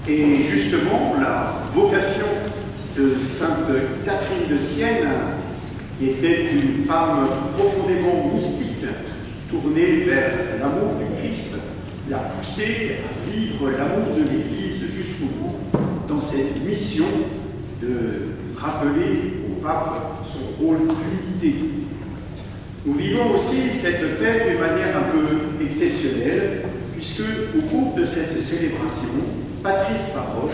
Et justement, la vocation de sainte Catherine de Sienne, qui était une femme profondément mystique, tournée vers l'amour du Christ, l'a poussée à vivre l'amour de l'Église jusqu'au bout, dans cette mission de rappeler au pape son rôle d'unité. Nous vivons aussi cette fête d'une manière un peu exceptionnelle, puisque au cours de cette célébration, Patrice Paroche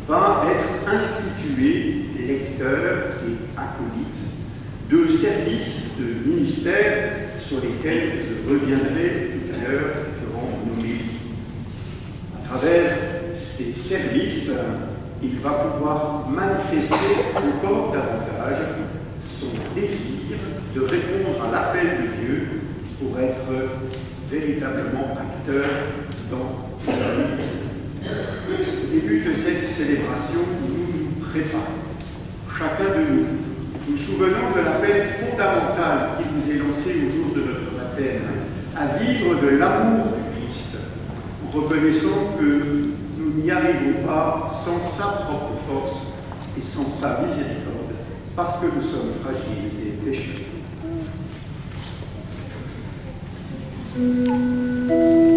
va être institué lecteur et acolyte de services, de ministères sur lesquels je reviendrai tout à l'heure durant nos médias. À travers ces services, il va pouvoir manifester encore davantage son désir de répondre à l'appel de Dieu pour être véritablement acteur dans l'Église. Au début de cette célébration, nous nous préparons, chacun de nous, nous souvenons de l'appel fondamental qui nous est lancé au jour de notre baptême, à vivre de l'amour du Christ, en reconnaissant que nous n'y arrivons pas sans sa propre force et sans sa miséricorde, parce que nous sommes fragiles et pécheurs. Oh,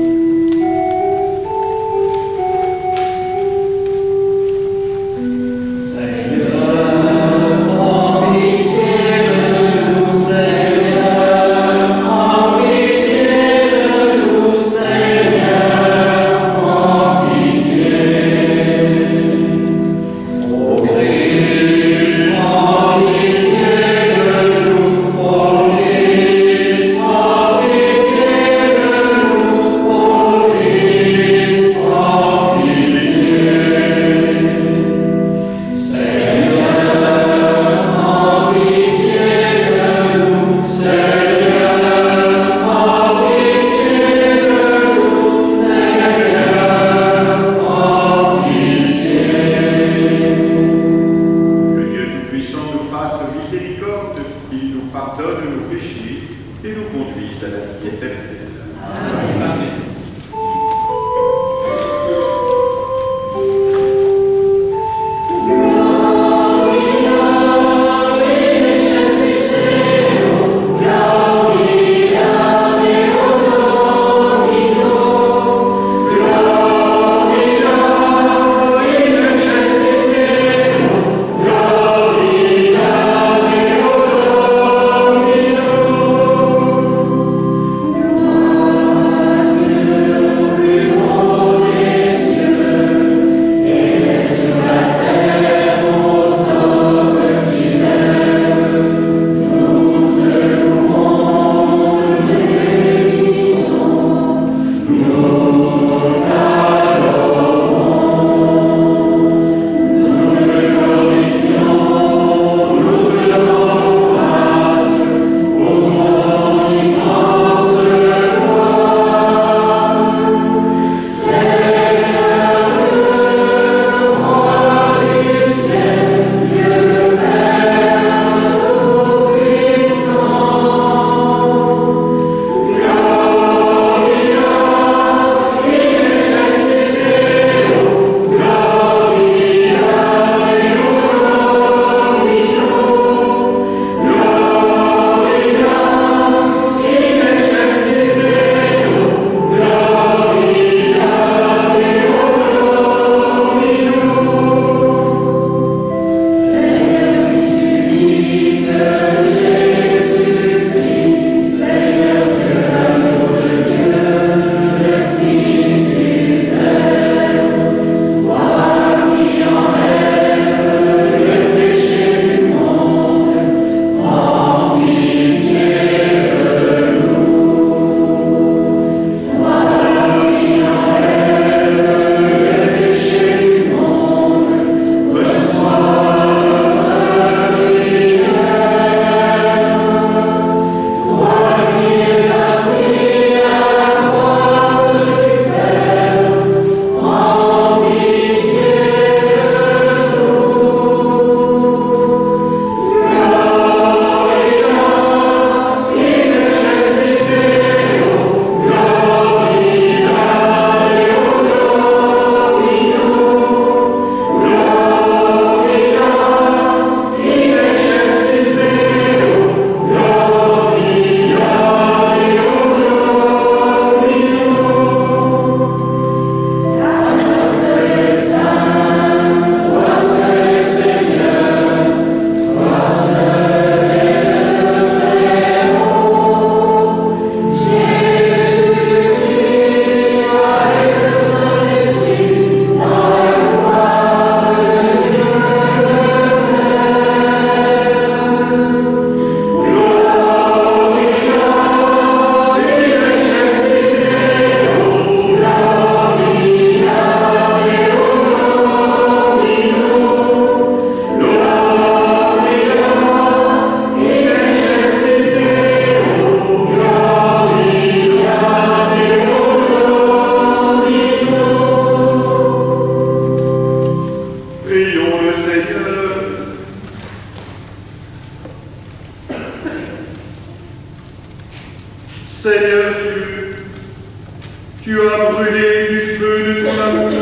Tu as brûlé du feu de ton amour,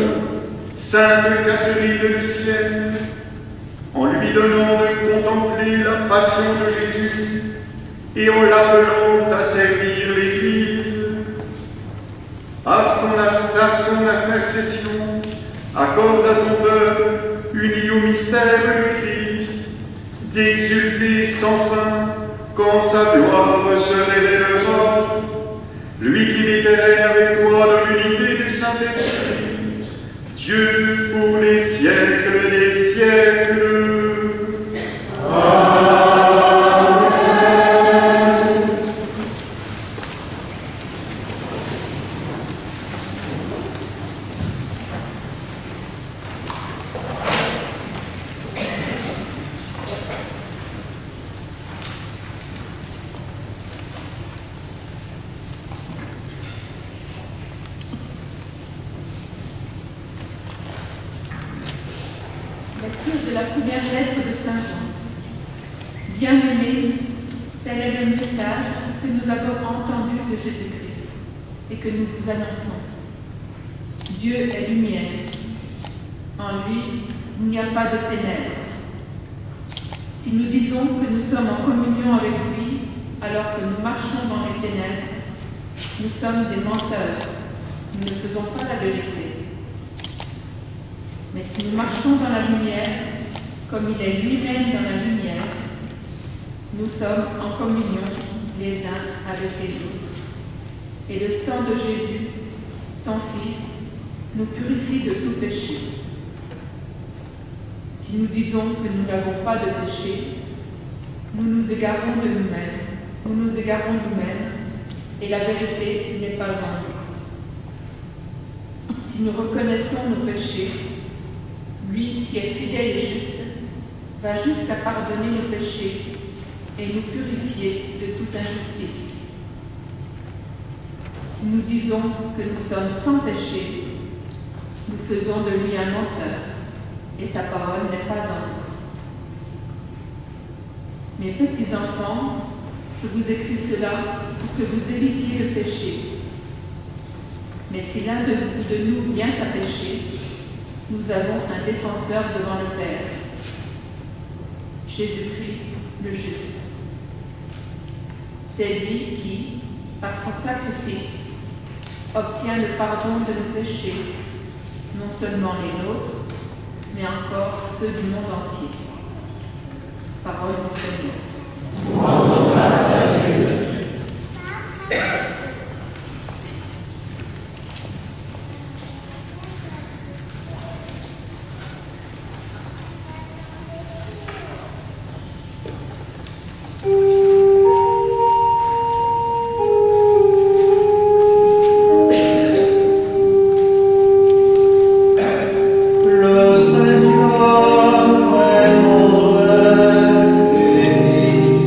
Sainte Catherine de Sienne, en lui donnant de contempler la passion de Jésus et en l'appelant à servir l'Église. À son intercession, accorde à ton peuple, uni au mystère du Christ, d'exulter sans fin quand sa gloire se révélera. Lui qui vit et règne avec toi dans l'unité du Saint-Esprit, Dieu pour les siècles des siècles. Lecture de la première lettre de Saint Jean. Bien-aimés, tel est le message que nous avons entendu de Jésus-Christ et que nous vous annonçons. Dieu est lumière. En lui, il n'y a pas de ténèbres. Si nous disons que nous sommes en communion avec lui alors que nous marchons dans les ténèbres, nous sommes des menteurs. Nous ne faisons pas la vérité. Mais si nous marchons dans la lumière, comme il est lui-même dans la lumière, nous sommes en communion les uns avec les autres. Et le sang de Jésus, son Fils, nous purifie de tout péché. Si nous disons que nous n'avons pas de péché, nous nous égarons de nous-mêmes, et la vérité n'est pas en nous. Si nous reconnaissons nos péchés, lui qui est fidèle et juste, va jusqu'à pardonner nos péchés et nous purifier de toute injustice. Si nous disons que nous sommes sans péché, nous faisons de lui un menteur, et sa parole n'est pas en nous. Mes petits enfants, je vous écris cela pour que vous évitiez le péché. Mais si l'un de nous vient à pécher, nous avons un défenseur devant le Père, Jésus-Christ le juste. C'est lui qui, par son sacrifice, obtient le pardon de nos péchés, non seulement les nôtres, mais encore ceux du monde entier. Parole du Seigneur. Le Seigneur est en reste et pitié.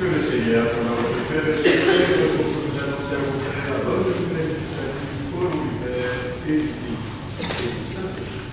Que le Seigneur, pendant votre Père et suprême, pour que nous annoncer à vos frères la bonne nouvelle du salut, au nom du Père et du Fils et du Saint-Esprit.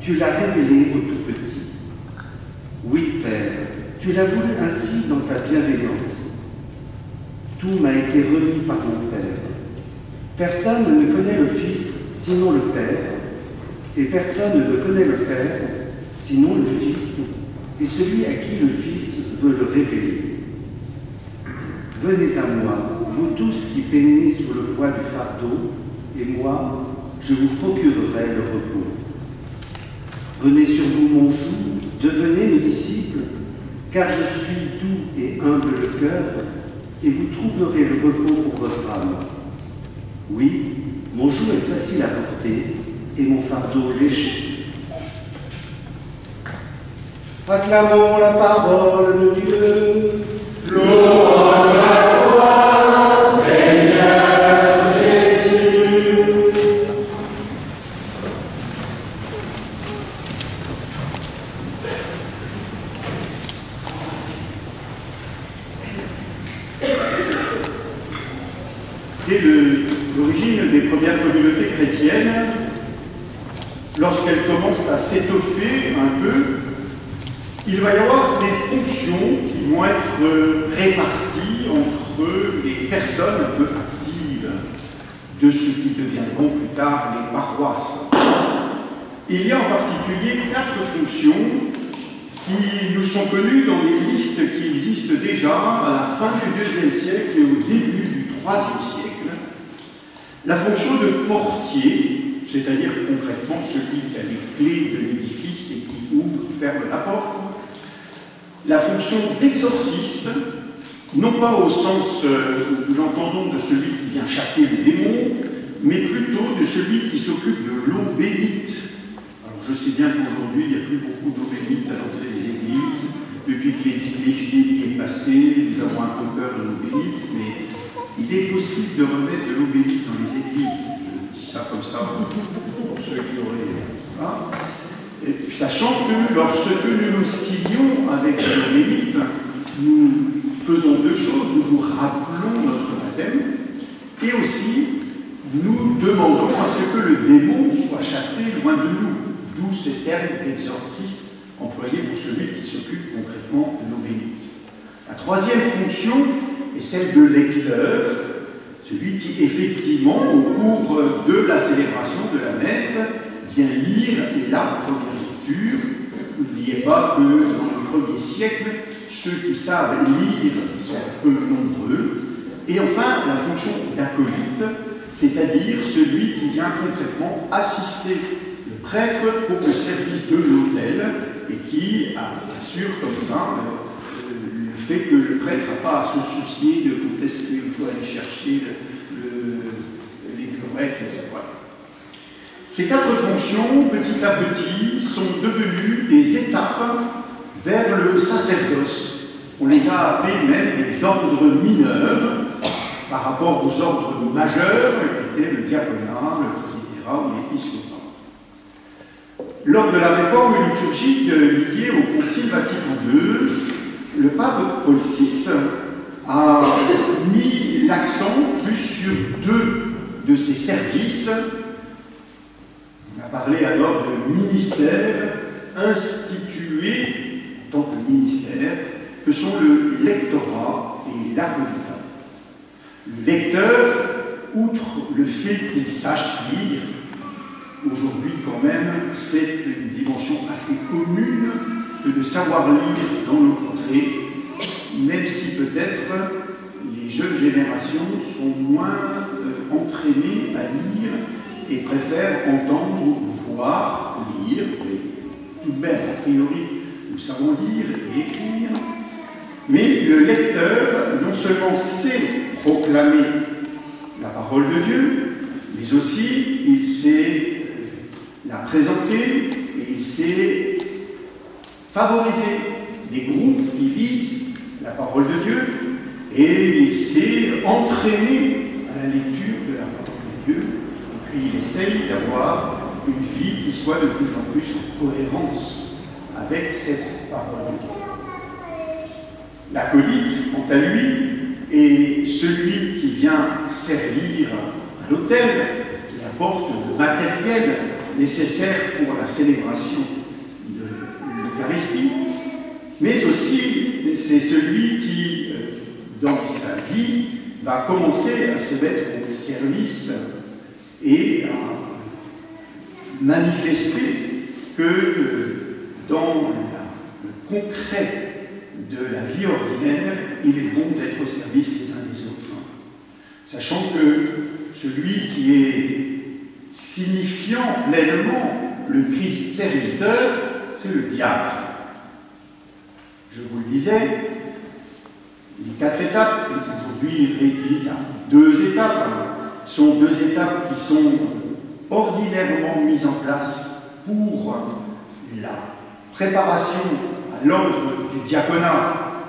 Tu l'as révélé au tout petit. Oui, Père, tu l'as voulu ainsi dans ta bienveillance. Tout m'a été remis par mon Père. Personne ne connaît le Fils sinon le Père, et personne ne connaît le Père sinon le Fils, et celui à qui le Fils veut le révéler. Venez à moi, vous tous qui peinez sous le poids du fardeau, et moi, je vous procurerai le repos. Venez sur vous mon joug, devenez mes disciples, car je suis doux et humble le cœur, et vous trouverez le repos pour votre âme. Oui, mon joug est facile à porter, et mon fardeau léger. Acclamons la parole de Dieu. Louange à toi, Seigneur Jésus. Dès l'origine des premières communautés chrétiennes, lorsqu'elles commencent à s'étoffer un peu, il va y avoir des fonctions qui vont être réparties entre les personnes un peu actives de ce qui deviendront plus tard les paroisses. Il y a en particulier 4 fonctions qui nous sont connues dans les listes qui existent déjà à la fin du IIe siècle et au début du IIIe siècle. La fonction de portier, c'est-à-dire concrètement celui qui a les clés de l'édifice et qui ouvre, ferme la porte. La fonction d'exorciste, non pas au sens où nous l'entendons de celui qui vient chasser les démons, mais plutôt de celui qui s'occupe de l'eau bénite. Alors je sais bien qu'aujourd'hui il n'y a plus beaucoup d'eau bénite à l'entrée des églises. Depuis que l'épidémie est passée, nous avons un peu peur de l'eau bénite, mais il est possible de remettre de l'eau bénite dans les églises. Je dis ça comme ça pour ceux qui auraient... Hein. Et sachant que lorsque nous nous signons avec l'eau bénite, nous faisons 2 choses. Nous vous rappelons notre baptême et aussi nous demandons à ce que le démon soit chassé loin de nous. D'où ce terme d'exorciste employé pour celui qui s'occupe concrètement de l'eau bénite. La 3e fonction est celle de lecteur, celui qui effectivement au cours de la célébration de la messe vient lire la première lecture. N'oubliez pas que dans le 1er siècle, ceux qui savent lire sont peu nombreux. Et enfin, la fonction d'acolyte, c'est-à-dire celui qui vient concrètement assister le prêtre pour le service de l'autel et qui assure comme ça le fait que le prêtre n'a pas à se soucier de quand est-ce qu'il faut aller chercher les burettes, etc. Ces 4 fonctions, petit à petit, sont devenues des étapes vers le sacerdoce. On les a appelés même des ordres mineurs par rapport aux ordres majeurs qui étaient le diaconat, le presbytérat ou l'épiscopat. Lors de la réforme liturgique liée au Concile Vatican II, le pape Paul VI a mis l'accent plus sur 2 de ses services. On a parlé alors de ministères institués en tant que ministère, que sont le lectorat et l'acolytat. Le lecteur, outre le fait qu'il sache lire, aujourd'hui quand même, c'est une dimension assez commune que de savoir lire dans nos contrées, même si peut-être les jeunes générations sont moins entraînées à lire et préfèrent entendre ou voir lire. Mais tout de même, a priori, nous savons lire et écrire. Mais le lecteur, non seulement sait proclamer la parole de Dieu, mais aussi il sait la présenter et il sait favoriser des groupes qui lisent la parole de Dieu et il sait entraîner à la lecture de la parole de Dieu et puis il essaye d'avoir une vie qui soit de plus en plus en cohérence avec cette parole de Dieu. L'acolyte, quant à lui, est celui qui vient servir à l'autel, qui apporte le matériel nécessaire pour la célébration de l'Eucharistie, mais aussi c'est celui qui, dans sa vie, va commencer à se mettre au service et à manifester que dans le concret de la vie ordinaire, il est bon d'être au service les uns des autres. Sachant que celui qui est signifiant pleinement le Christ serviteur, c'est le diacre. Je vous le disais, les 4 étapes, aujourd'hui réduites à 2 étapes, sont 2 étapes qui sont ordinairement mises en place pour la préparation à l'ordre du diaconat,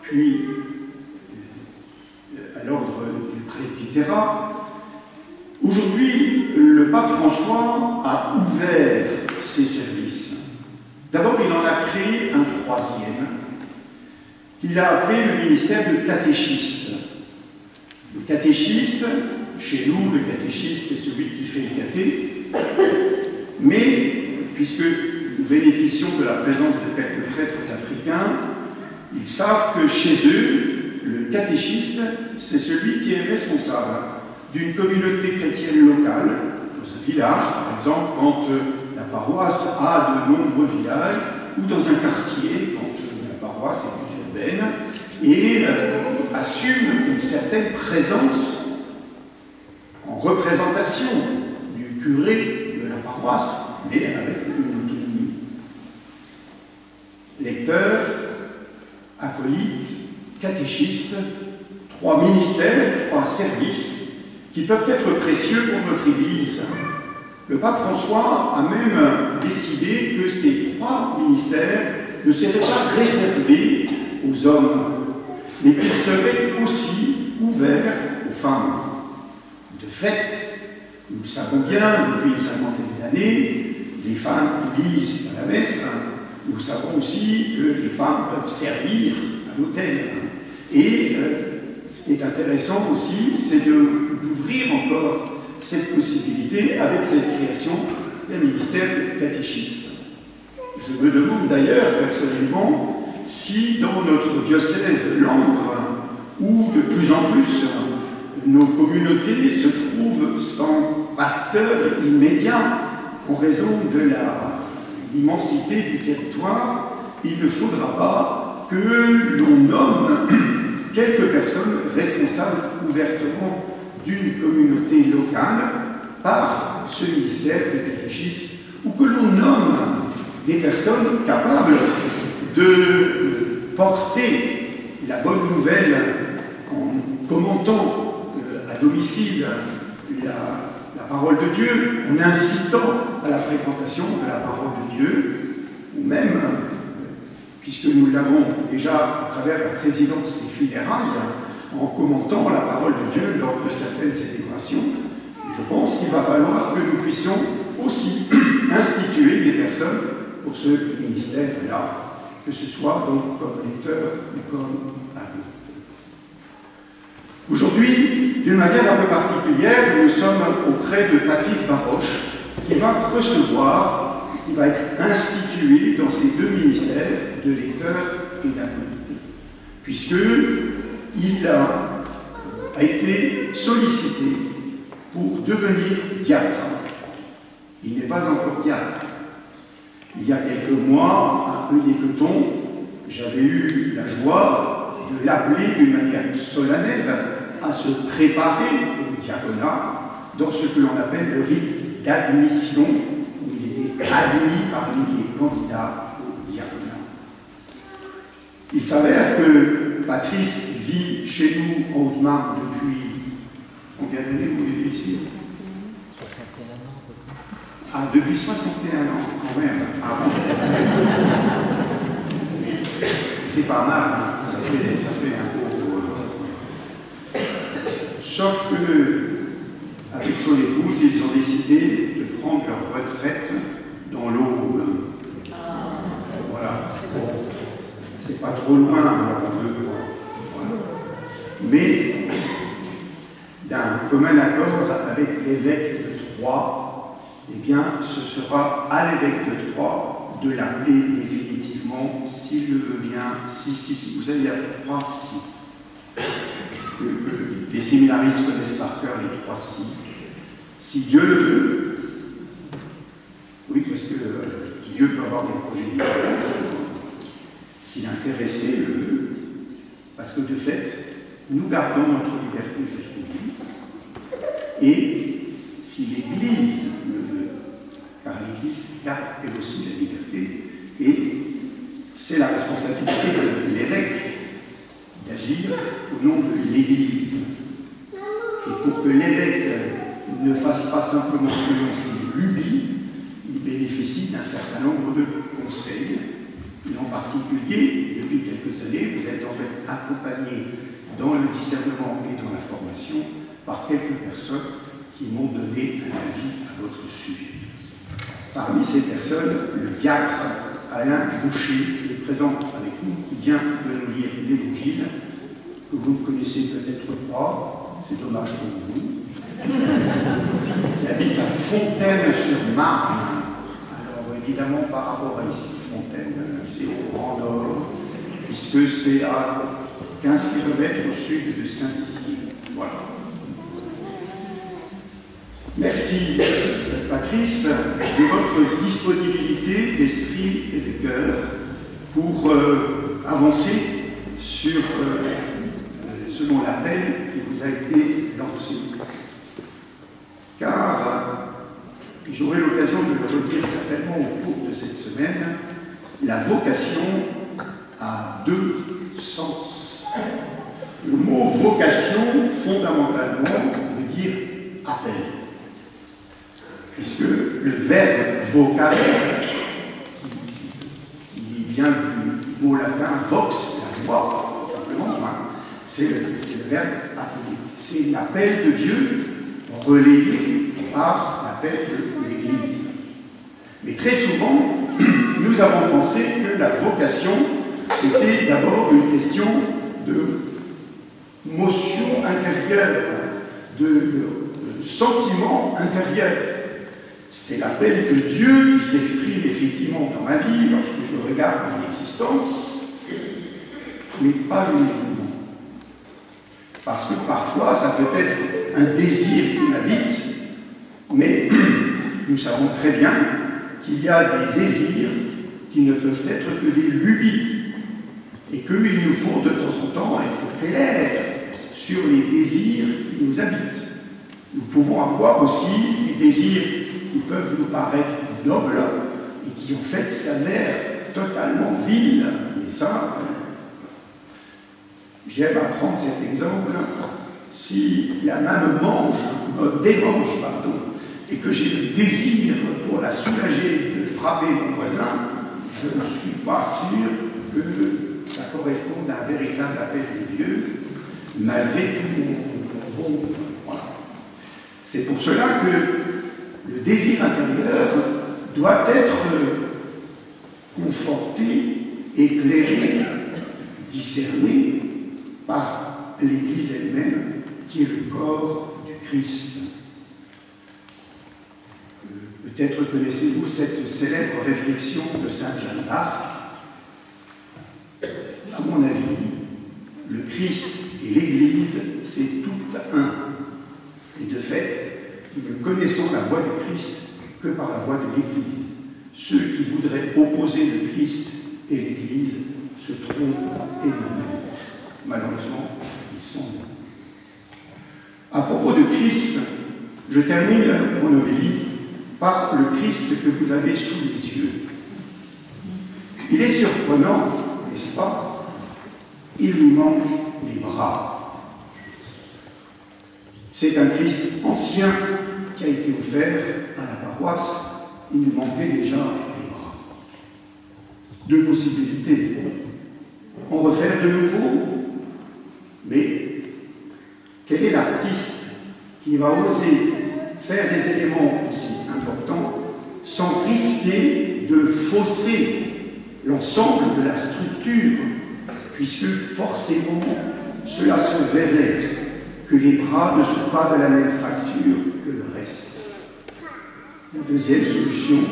puis à l'ordre du presbytérat. Aujourd'hui, le pape François a ouvert ses services. D'abord, il en a créé un 3e, qu'il a appelé le ministère de catéchiste. Le catéchiste, chez nous, le catéchiste, c'est celui qui fait le caté, mais puisque nous bénéficions de la présence de quelques prêtres africains, ils savent que chez eux, le catéchiste, c'est celui qui est responsable d'une communauté chrétienne locale, dans un village, par exemple, quand la paroisse a de nombreux villages, ou dans un quartier, quand la paroisse est plus urbaine, et assume une certaine présence en représentation du curé de la paroisse, mais avec une autonomie. Lecteur, acolyte, catéchiste, 3 ministères, 3 services qui peuvent être précieux pour notre Église. Le pape François a même décidé que ces 3 ministères ne seraient pas réservés aux hommes, mais qu'ils seraient aussi ouverts aux femmes. De fait, nous savons bien, depuis une 50aine d'années, les femmes lisent à la messe. Nous savons aussi que les femmes peuvent servir à l'autel. Et ce qui est intéressant aussi, c'est d'ouvrir encore cette possibilité avec cette création d'un ministère de catéchisme. Je me demande d'ailleurs personnellement si dans notre diocèse de Langres, où de plus en plus nos communautés se trouvent sans pasteur immédiat en raison de l'immensité du territoire, il ne faudra pas que l'on nomme quelques personnes responsables ouvertement d'une communauté locale par ce ministère de catéchisme, ou que l'on nomme des personnes capables de porter la bonne nouvelle en commentant à domicile la parole de Dieu, en incitant à la fréquentation de la parole de Dieu, ou même, puisque nous l'avons déjà à travers la présidence des funérailles, en commentant la parole de Dieu lors de certaines célébrations. Je pense qu'il va falloir que nous puissions aussi instituer des personnes pour ce ministère-là, que ce soit donc comme lecteur ou comme apôtre. Aujourd'hui, d'une manière un peu particulière, nous sommes auprès de Patrice Baroche, qui va recevoir, qui va être institué dans ces deux ministères de lecteur et d'apôtre, puisqu'il a été sollicité pour devenir diacre. Il n'est pas encore diacre. Il y a quelques mois, à Œillet-Queton, j'avais eu la joie de l'appeler d'une manière solennelle à se préparer au diaconat dans ce que l'on appelle le rite d'admission, où il était admis parmi les candidats au diaconat. Il s'avère que Patrice vit chez nous en Haute-Marne depuis combien d'années vous vivez ici? 61 ans à peu près. Ah, depuis 61 ans, quand même. Ah bon. C'est pas mal, hein. Ça fait un beau... Sauf que, avec son épouse, ils ont décidé de prendre leur retraite dans l'Aube. Voilà. Bon, c'est pas trop loin, alors on veut. Voilà. Mais, d'un commun accord avec l'évêque de Troyes, eh bien, ce sera à l'évêque de Troyes de l'appeler définitivement, s'il le veut bien, si. Vous savez, il y a 3 si. Les séminaristes connaissent par cœur les 3 si. Si Dieu le veut, oui, parce que Dieu peut avoir des projets différents. Si l'intéressé le veut, parce que de fait, nous gardons notre liberté jusqu'au bout. Et si l'Église le veut, car l'Église garde elle aussi la liberté, et c'est la responsabilité de l'évêque d'agir au nom de l'Église. Et pour que l'évêque ne fasse pas simplement selon ses lubies, il bénéficie d'un certain nombre de conseils. Et en particulier, depuis quelques années, vous êtes en fait accompagné dans le discernement et dans la formation par quelques personnes qui m'ont donné un avis à votre sujet. Parmi ces personnes, le diacre Alain Boucher est présent avec nous, qui vient de nous lire l'Évangile, que vous ne connaissez peut-être pas, c'est dommage pour vous. Il habite à Fontaine-sur-Marne. Alors évidemment, par rapport à ici, Fontaine, c'est au Grand Nord, puisque c'est à 15 km au sud de Saint-Dizier. Voilà. Merci, Patrice, de votre disponibilité d'esprit et de cœur pour avancer sur selon l'appel qui vous a été lancé. Car, et j'aurai l'occasion de le redire certainement au cours de cette semaine, la vocation a 2 sens. Le mot vocation, fondamentalement, veut dire appel. Puisque le verbe vocare, qui vient du mot latin vox, la voix, simplement, c'est le verbe appeler. C'est l'appel de Dieu relayé par l'appel de l'Église. Mais très souvent, nous avons pensé que la vocation était d'abord une question de motion intérieure, de sentiment intérieur. C'est l'appel de Dieu qui s'exprime effectivement dans ma vie lorsque je regarde mon existence, mais pas uniquement. Parce que parfois, ça peut être un désir qui m'habite, mais nous savons très bien qu'il y a des désirs qui ne peuvent être que des lubies, et qu'il nous faut de temps en temps être clairs sur les désirs qui nous habitent. Nous pouvons avoir aussi des désirs qui peuvent nous paraître nobles et qui en fait s'avèrent totalement vils. Mais ça, j'aime apprendre cet exemple. Si la main me démange, pardon, et que j'ai le désir pour la soulager de frapper mon voisin, je ne suis pas sûr que ça corresponde à un véritable appel de Dieu, malgré tout mon bon. Voilà. C'est pour cela que le désir intérieur doit être conforté, éclairé, discerné par l'Église elle-même, qui est le corps du Christ. Peut-être connaissez-vous cette célèbre réflexion de sainte Jeanne d'Arc. À mon avis, le Christ et l'Église, c'est tout un. Et de fait, nous ne connaissons la voie du Christ que par la voie de l'Église. Ceux qui voudraient opposer le Christ et l'Église se trompent énormément. Malheureusement, ils sont bons. À propos de Christ, je termine mon homélie par le Christ que vous avez sous les yeux. Il est surprenant, n'est-ce pas? Il lui manque les bras. C'est un Christ ancien qui a été offert à la paroisse. Il manquait déjà les bras. Deux possibilités. En refaire de nouveau, mais quel est l'artiste qui va oser faire des éléments aussi importants sans risquer de fausser l'ensemble de la structure, puisque forcément cela se verrait que les bras ne sont pas de la même facture que le reste. La deuxième solution,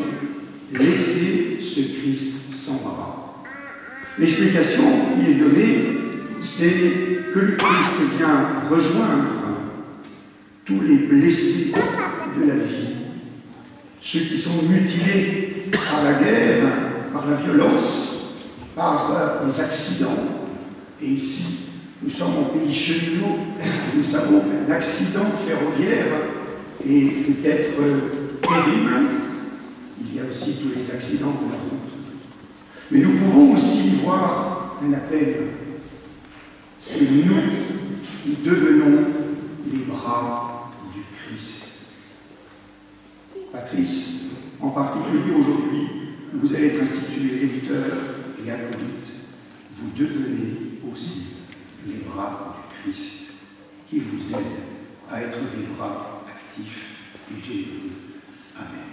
laisser ce Christ sans bras. L'explication qui est donnée, c'est que le Christ vient rejoindre tous les blessés de la vie, ceux qui sont mutilés par la guerre, par la violence, par les accidents. Et ici, nous sommes en pays cheminot, nous savons qu'un accident ferroviaire est peut-être terrible. Il y a aussi tous les accidents de la route. Mais nous pouvons aussi y voir un appel. C'est nous qui devenons les bras du Christ. Patrice, en particulier aujourd'hui, vous allez être institué lecteur et acolyte. Vous devenez aussi les bras du Christ, qui vous aident à être des bras actifs et généreux. Amen.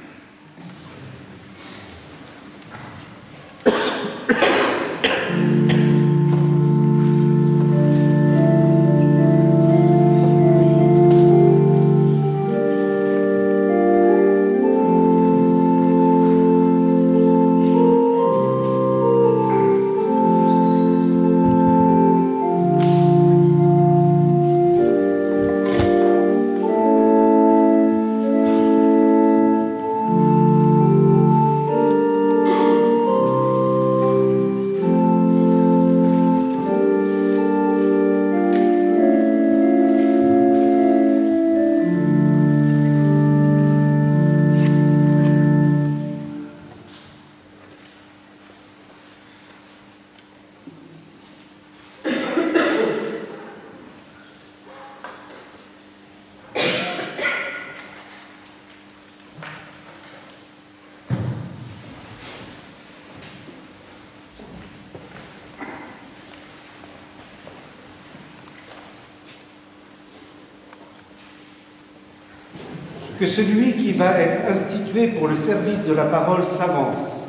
Que celui qui va être institué pour le service de la parole s'avance.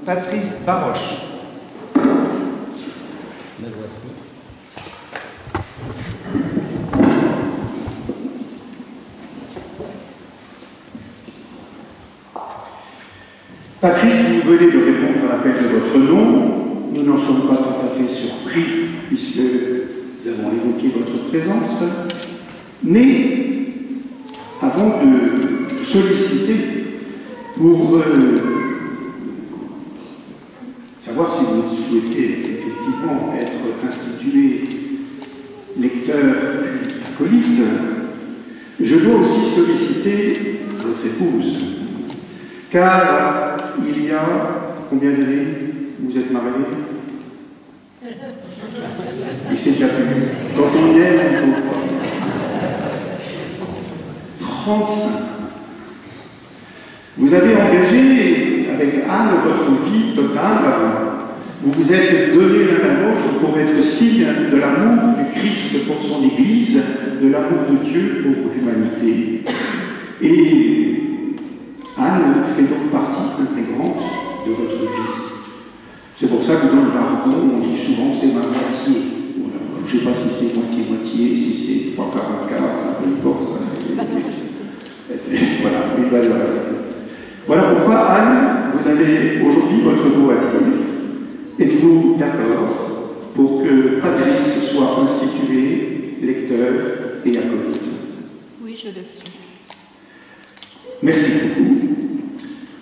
Patrice Baroche. Me voici. Patrice, vous venez de répondre à l'appel de votre nom. Nous n'en sommes pas tout à fait surpris, puisque nous avons évoqué votre présence. Mais avant de solliciter pour savoir si vous souhaitez effectivement être institué lecteur puis acolyte, je dois aussi solliciter votre épouse. Car il y a combien d'années vous êtes mariés? Et c'est déjà plus. Quand on aime, on ne compte pas. 35 ans. Vous avez engagé avec Anne votre vie totale. Vous vous êtes donné l'un à l'autre pour être signe de l'amour du Christ pour son Église, de l'amour de Dieu pour l'humanité. Et Anne fait donc partie intégrante de votre vie. C'est pour ça que dans le jargon, on dit souvent c'est ma moitié. Voilà. Je ne sais pas si c'est moitié-moitié, si c'est 3 quarts, peu importe, ça c'est... Voilà, une valeur. Voilà pourquoi, Anne, vous avez aujourd'hui votre mot à dire. Êtes-vous d'accord pour que Patrice soit institué lecteur et acolyte? Oui, je le suis. Merci beaucoup.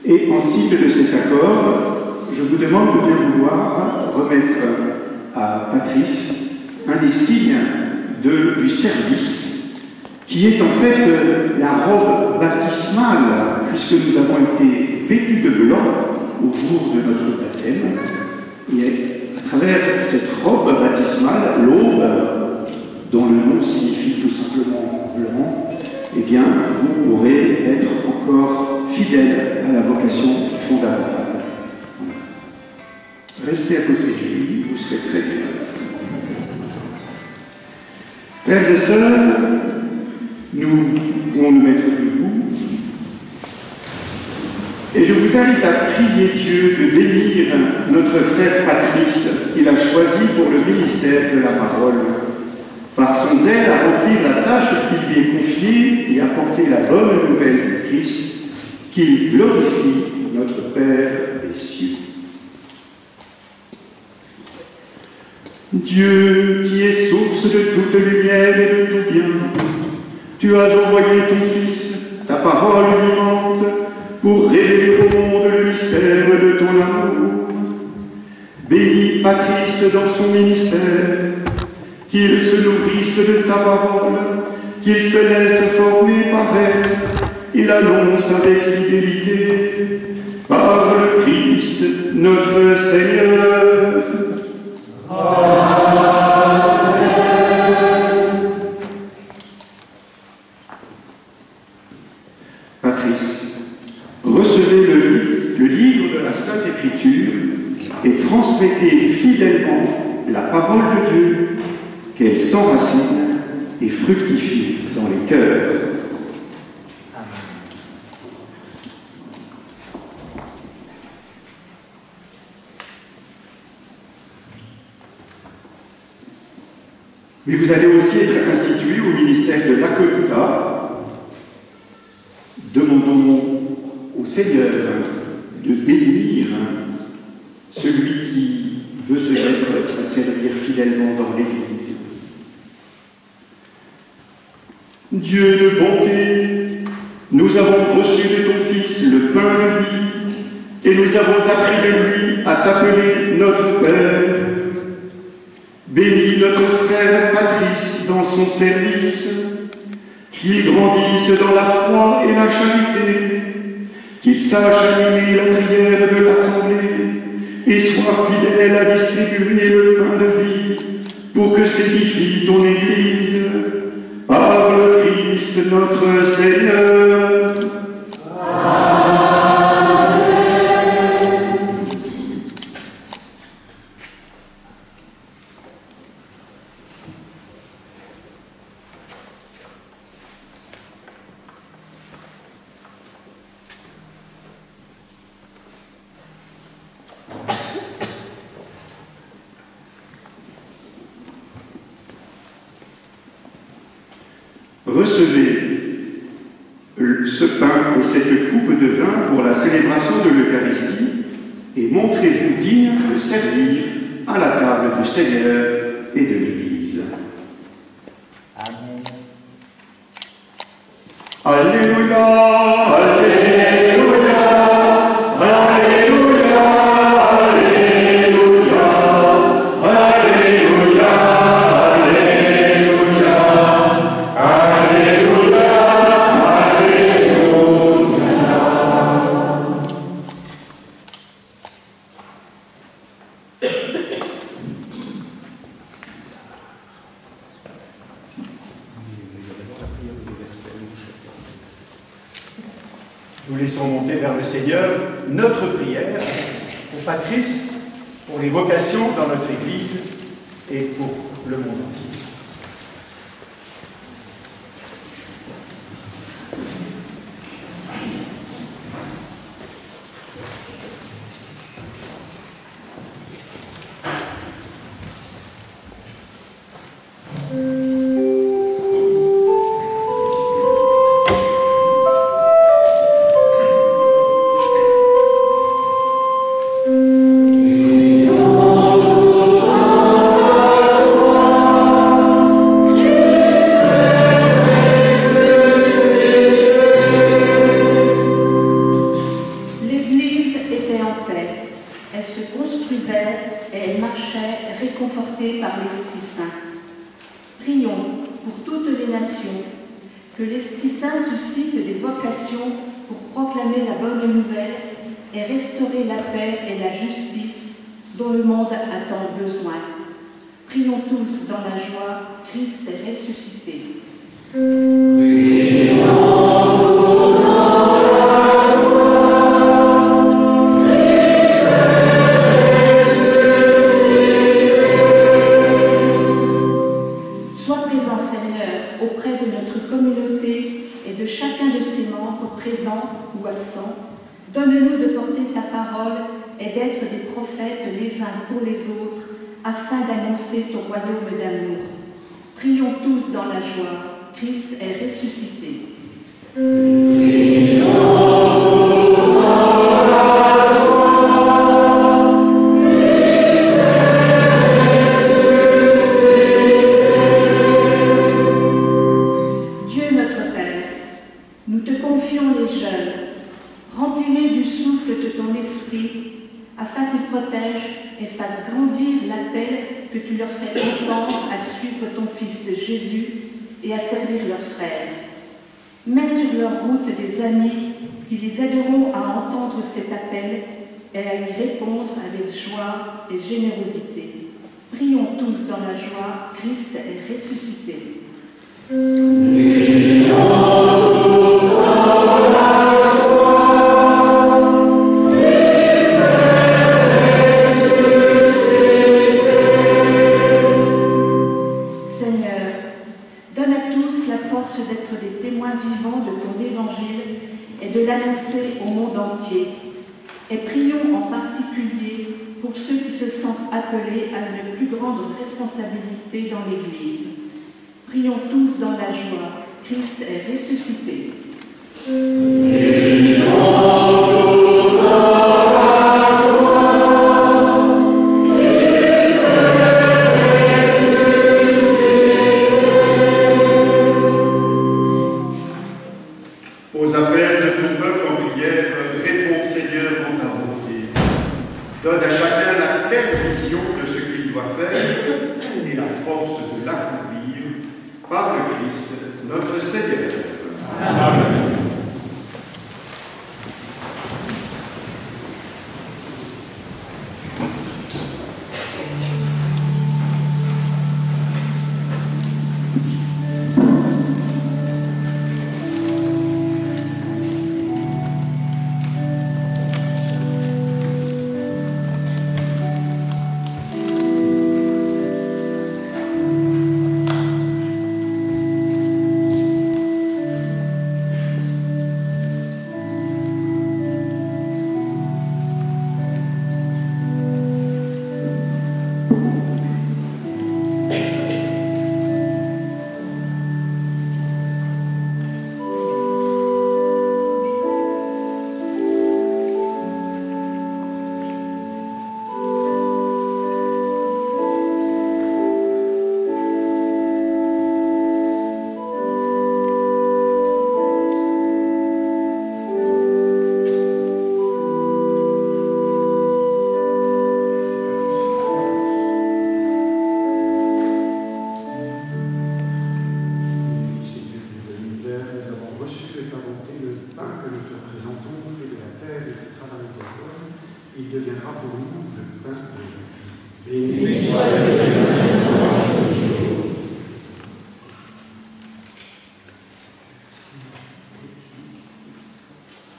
Et en signe de cet accord, je vous demande de bien vouloir remettre à Patrice un des signes du service, qui est en fait la robe baptismale, puisque nous avons été vêtus de blanc au jour de notre baptême. Et à travers cette robe baptismale, l'aube, dont le nom signifie tout simplement blanc, eh bien, vous pourrez être encore fidèle à la vocation fondamentale. Restez à côté de lui, vous serez très bien. Frères et sœurs, nous pouvons nous mettre debout. Et je vous invite à prier Dieu de bénir notre frère Patrice, qu'il a choisi pour le ministère de la parole, par son zèle à remplir la tâche qui lui est confiée et à porter la bonne nouvelle du Christ, qu'il glorifie notre Père des cieux. Dieu qui est source de toute lumière et de tout bien, tu as envoyé ton Fils, ta parole vivante, pour révéler au monde le mystère de ton amour. Bénis Patrice dans son ministère, qu'il se nourrisse de ta parole, qu'il se laisse former par elle, et l'annonce avec fidélité, par le Christ notre Seigneur. Amen. Patrice, recevez le livre de la Sainte Écriture et transmettez fidèlement la parole de Dieu, qu'elle s'enracine et fructifie dans les cœurs. Mais vous allez aussi être institué au ministère de l'acolytat. Demandons au Seigneur de bénir celui qui veut se mettre à servir fidèlement dans l'Église. Dieu de bonté, nous avons reçu de ton Fils le pain de vie, et nous avons appris de lui à t'appeler notre Père. Bénis notre frère Patrice dans son service, qu'il grandisse dans la foi et la charité, qu'il sache animer la prière de l'Assemblée et soit fidèle à distribuer le pain de vie pour que s'édifie ton Église par le Christ notre Seigneur. Recevez ce pain et cette coupe de vin pour la célébration de l'Eucharistie et montrez-vous digne de servir à la table du Seigneur et de l'Église. Amen. Alléluia, Alléluia, Alléluia, Alléluia, Alléluia, Alléluia, Alléluia, Nous laissons monter vers le Seigneur notre prière pour Patrice, pour les vocations dans notre Église et pour le monde entier.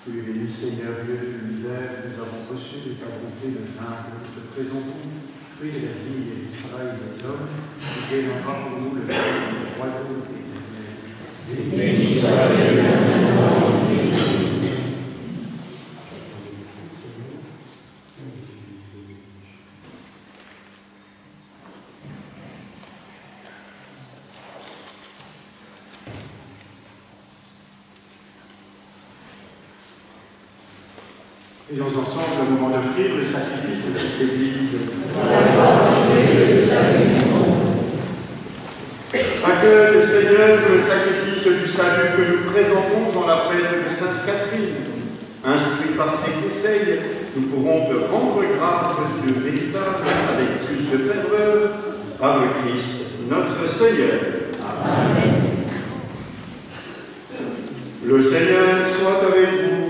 Tu es béni, Seigneur Dieu de l'univers, nous avons reçu de ta bonté le vin que nous te présentons, fruit de la vie et du travail des hommes, qui deviendra pour nous le royaume éternel. Béni soit l'éternel. Ayons ensemble le moment d'offrir le sacrifice de toute l'Église. Accueille, Seigneur, le sacrifice du salut que nous présentons en la fête de Sainte Catherine. Instruits par ses conseils, nous pourrons te rendre grâce de véritable avec plus de ferveur par le Christ, notre Seigneur. Amen. Le Seigneur soit avec vous.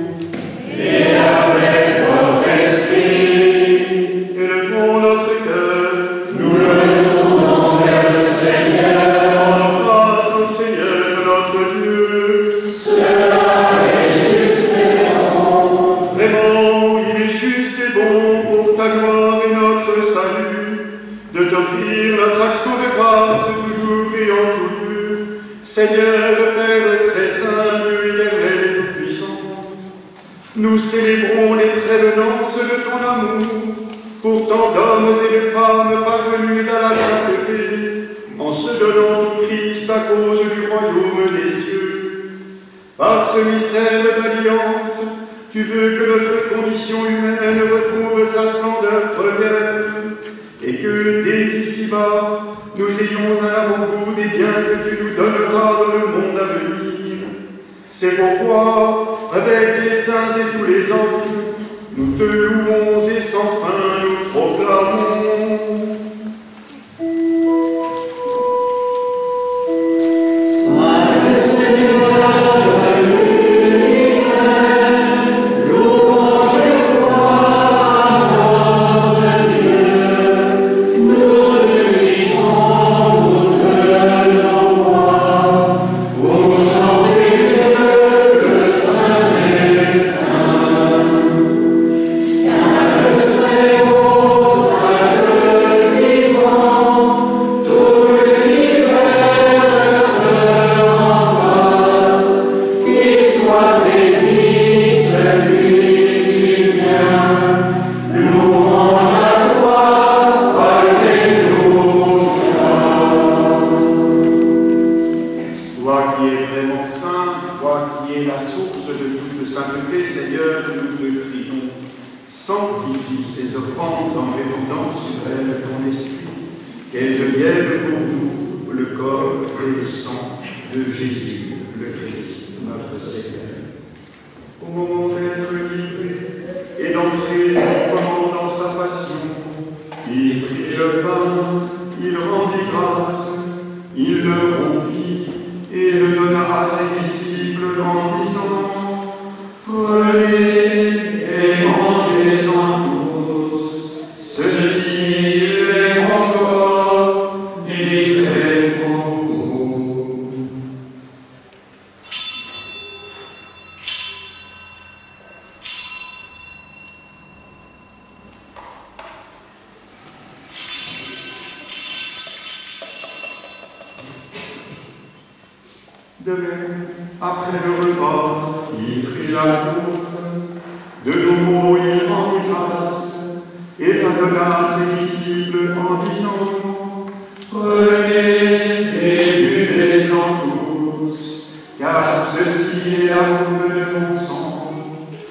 Et avec votre esprit. Élevons notre cœur. Nous le tournons vers le Seigneur. Rendons grâce au Seigneur notre Dieu. Cela est juste et bon. Vraiment, il est juste et bon pour ta gloire et notre salut, de t'offrir notre action de grâce toujours et en tout lieu. Seigneur, le Père très saint, Dieu éternel et tout-puissant, nous célébrons les prévenances de ton amour pour tant d'hommes et de femmes parvenus à la sainteté, en se donnant au Christ à cause du royaume des cieux. Par ce mystère d'alliance, tu veux que notre condition humaine retrouve sa splendeur première, et que dès ici-bas, nous ayons un avant-goût des biens que tu nous donneras dans le monde à venir. C'est pourquoi, avec les saints et tous les anges, nous te louons et sans fin nous proclamons. De même, après le repas, il prit la coupe. De nouveau, il rendit grâce et la donna à ses disciples en disant : Prenez et buvez-en tous, car ceci est la coupe de mon sang,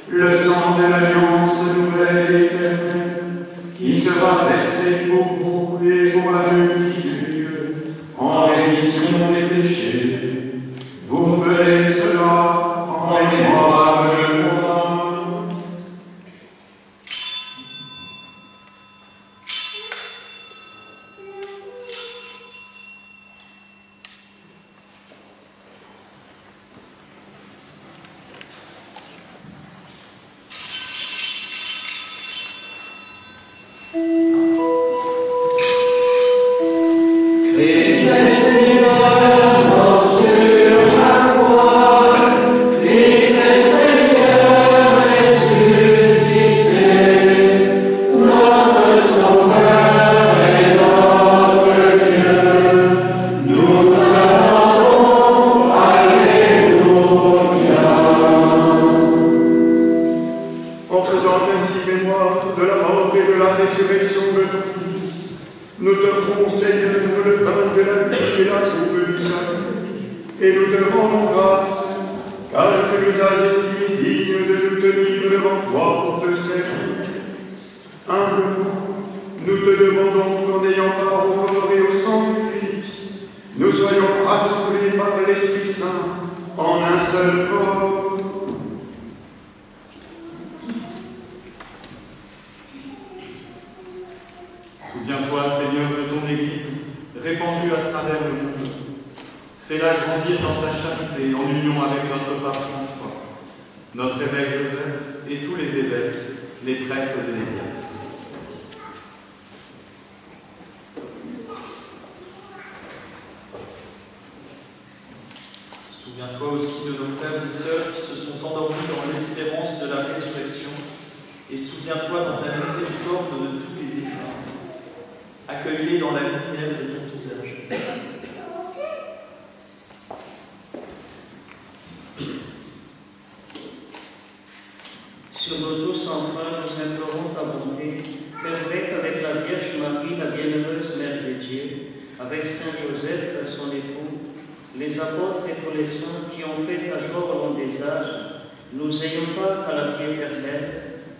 le sang de l'alliance nouvelle et éternelle, qui sera versé pour vous et pour la multitude en rémission des péchés. Vous ferez cela en mémoire de moi. de la résurrection de ton Fils, nous t'offrons, Seigneur, le pain de la vie et la coupe du salut, et nous te rendons grâce, car tu nous as estimés dignes de nous tenir devant toi pour te servir. Humblement, nous te demandons qu'en n'ayant pas au corps et au sang du Christ, nous soyons rassemblés par l'Esprit Saint en un seul corps. Souviens-toi, Seigneur, de ton Église, répandue à travers le monde. Fais-la grandir dans ta charité, en union avec notre pape François, notre évêque Joseph et tous les évêques, les prêtres et les diacres. Souviens-toi aussi de nos frères et sœurs qui se sont endormis dans l'espérance de la résurrection, et souviens-toi dans ta miséricorde de tous les défunts. Accueille-les dans la lumière de ton visage. Sur nous tous, enfin, nous implorons ta bonté, permet qu'avec la Vierge Marie, la bienheureuse Mère de Dieu, avec Saint Joseph, son époux, les apôtres et tous les saints qui ont fait ta joie au long des âges, nous ayons part à la vie éternelle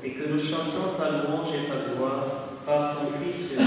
et que nous chantons ta louange et ta gloire par ton Fils Jésus.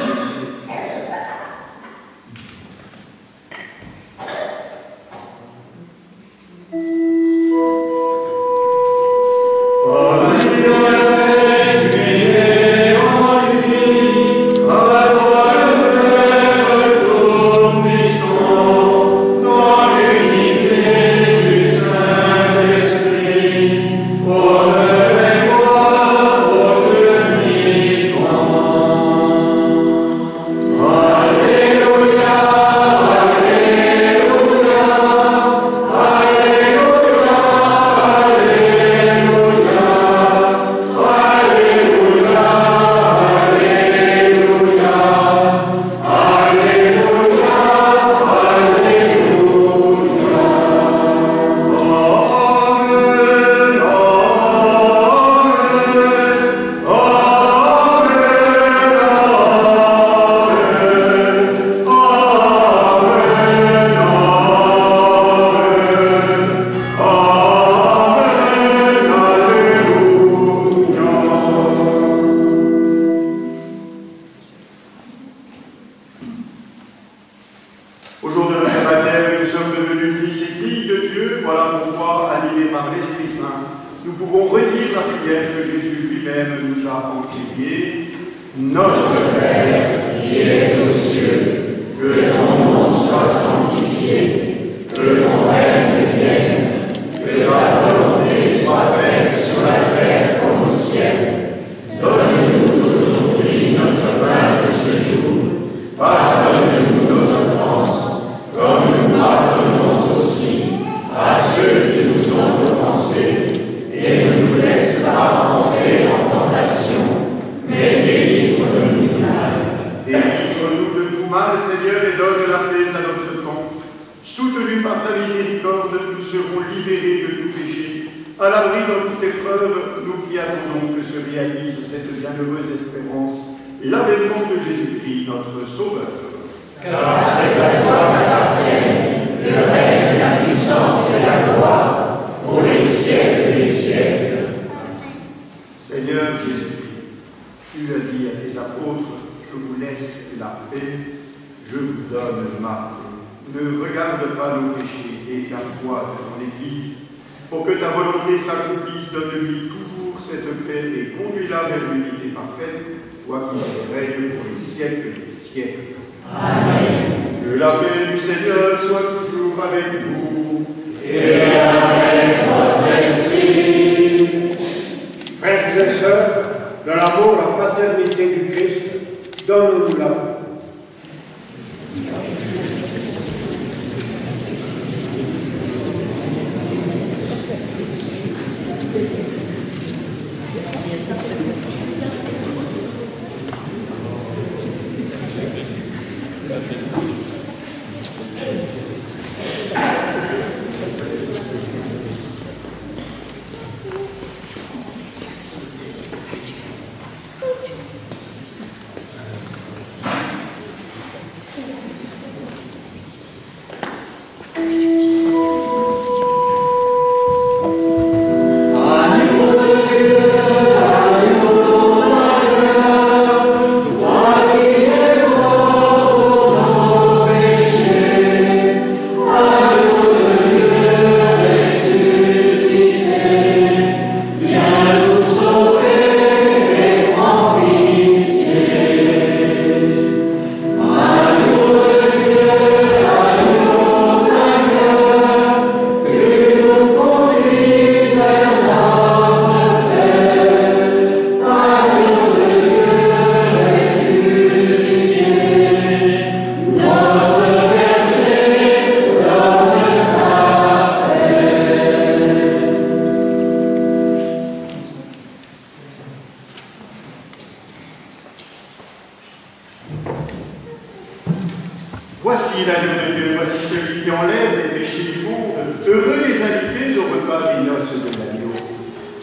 Voici l'agneau de Dieu, voici celui qui enlève les péchés du monde. Heureux les invités au repas des noces de l'agneau.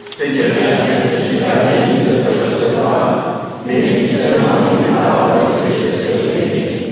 Seigneur, je suis pas digne de te recevoir, mais dis seulement une parole que je serai guéri.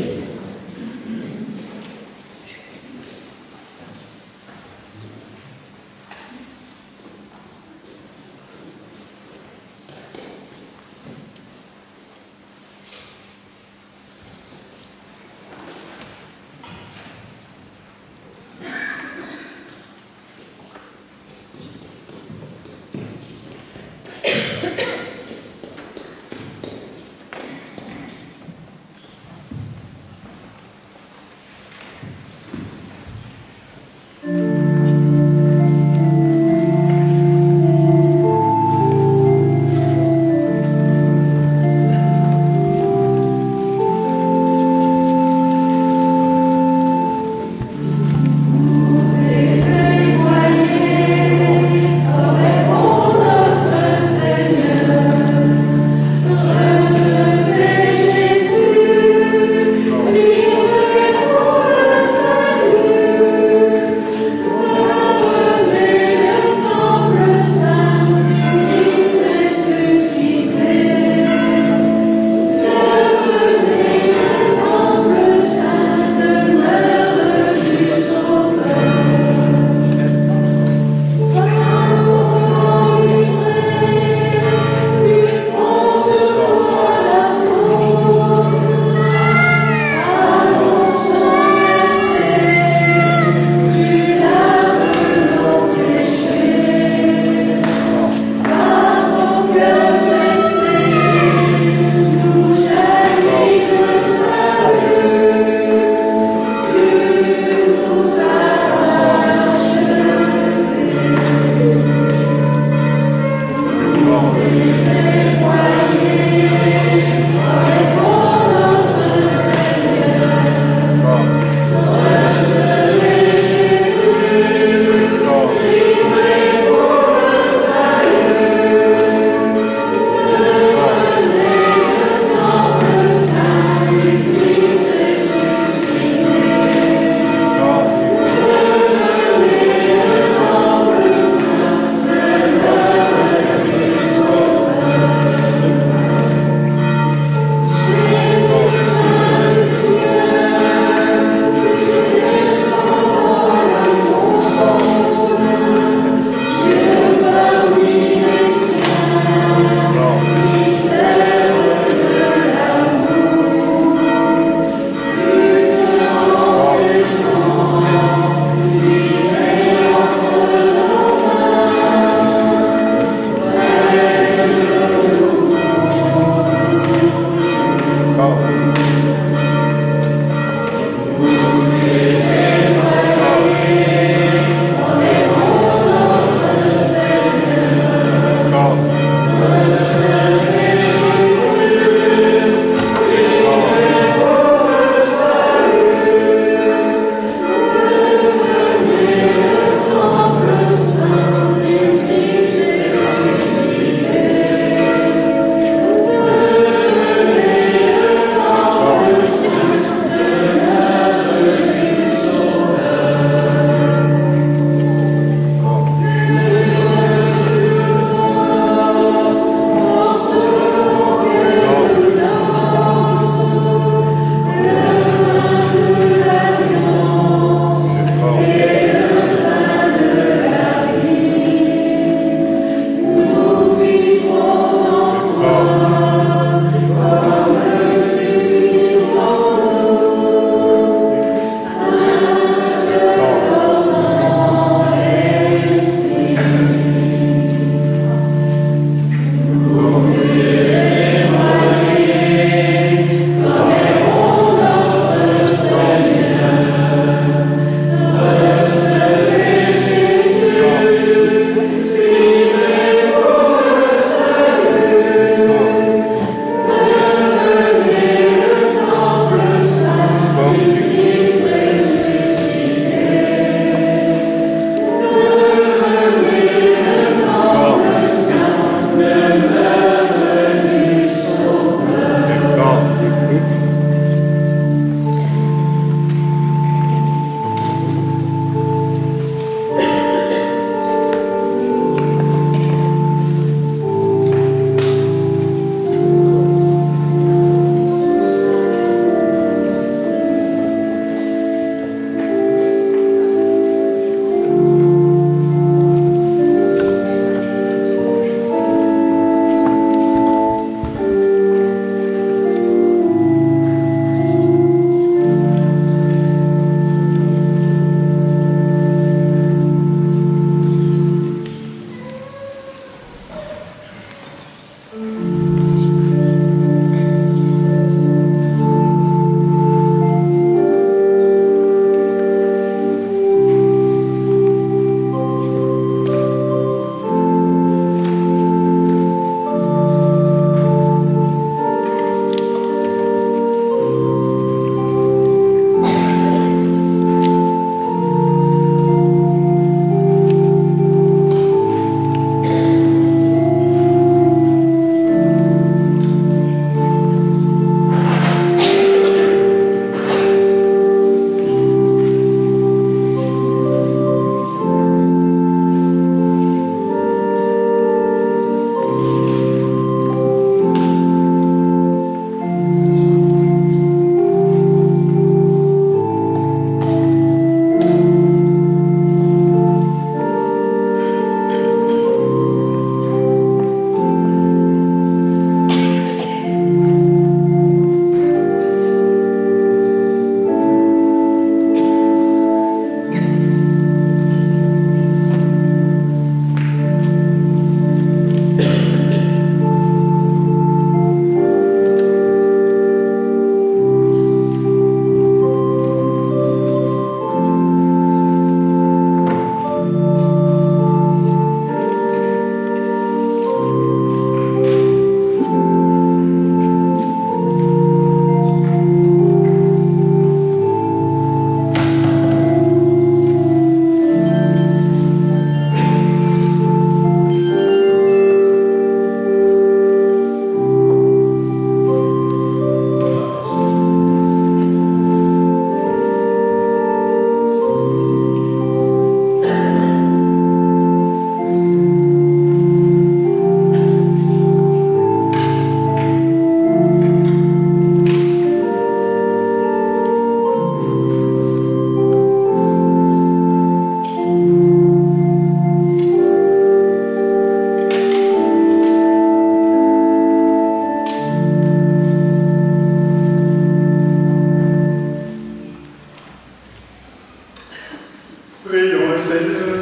Prions le Seigneur.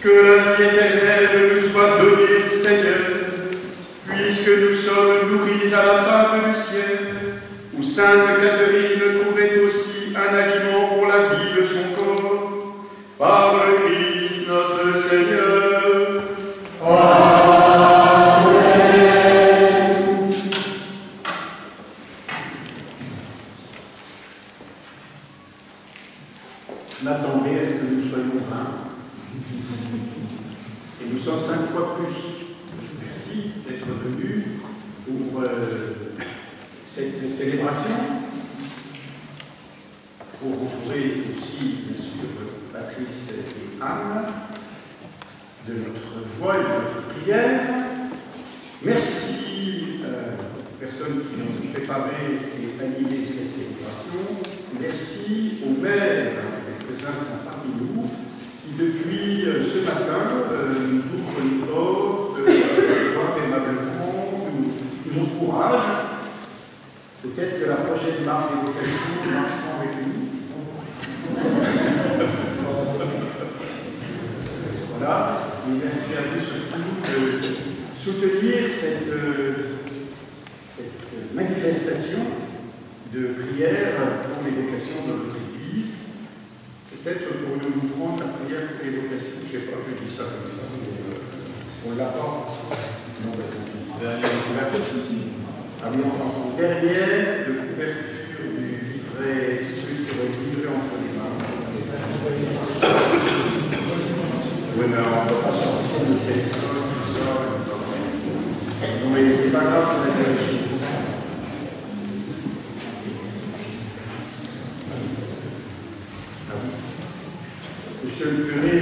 Que la vie éternelle nous soit donnée, Seigneur, puisque nous sommes nourris à la table du ciel, où Sainte Catherine trouvait aussi un aliment pour la vie de son corps, par le Christ notre Seigneur. Amen. M'attendez à ce que nous soyons 20. Et nous sommes 5 fois plus. Merci d'être venus pour cette célébration. Pour retrouver aussi, bien sûr, Patrice et Anne, de notre joie et de notre prière. Merci aux personnes qui ont préparé et animé cette célébration. Merci aux maires, quelques-uns sont parmi nous, qui depuis ce matin nous ouvrent les portes, aimablement, nous encouragent. Peut-être que la prochaine marque d'évocation marchera avec nous. Voilà, et merci à vous surtout de soutenir cette manifestation de prière pour l'évocation de notre Église. Peut-être pourrions-nous prendre la prière pour l'évocation, je ne sais pas, je dis ça comme ça, mais on l'a pas. Non, dernière de couverture du livret, celui qui va être livré entre les mains. Oui, mais on ne peut pas sortir de téléphone, tout ça. Non, mais c'est pas grave, on a vérifié. Monsieur le curé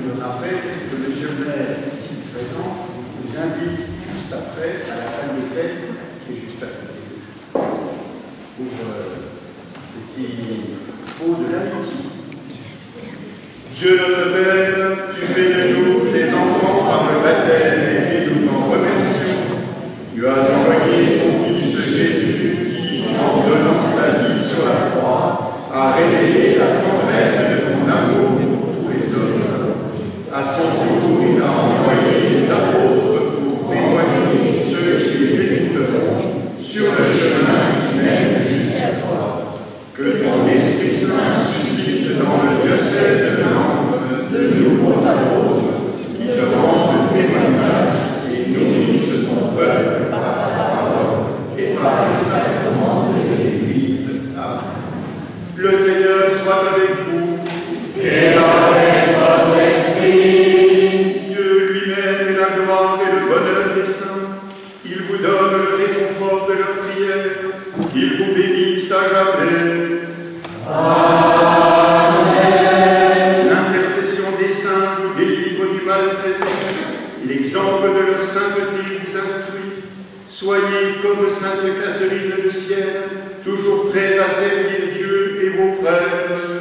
me rappelle que monsieur le maire, ici présent, nous invite juste après à la salle des fêtes qui est juste à côté pour petit pot de l'amitié. Dieu notre Père, tu fais de nous des enfants par le baptême et nous t'en remercions. Tu as envoyé ton Fils Jésus qui, en donnant sa vie sur la croix, a révélé la tendresse de ton amour pour tous les hommes. À son il a envoyé des apôtres pour témoigner ceux qui les écouteront sur le chemin qui mène jusqu'à toi. Que ton Esprit Saint suscite dans le diocèse de Langres de nouveaux apôtres qui te rendent témoignage et nourrissent ton peuple par ta parole et par les sacrements de l'Église. Amen. Le Seigneur soit avec vous. Et avec votre esprit. Dieu lui-même est la gloire et le bonheur des saints. Il vous donne le réconfort de leur prière. Il vous bénisse à jamais. Amen. L'intercession des saints vous délivre du mal présent. L'exemple de leur sainteté vous instruit. Soyez comme sainte Catherine de Sienne, toujours prêts à servir Dieu et vos frères.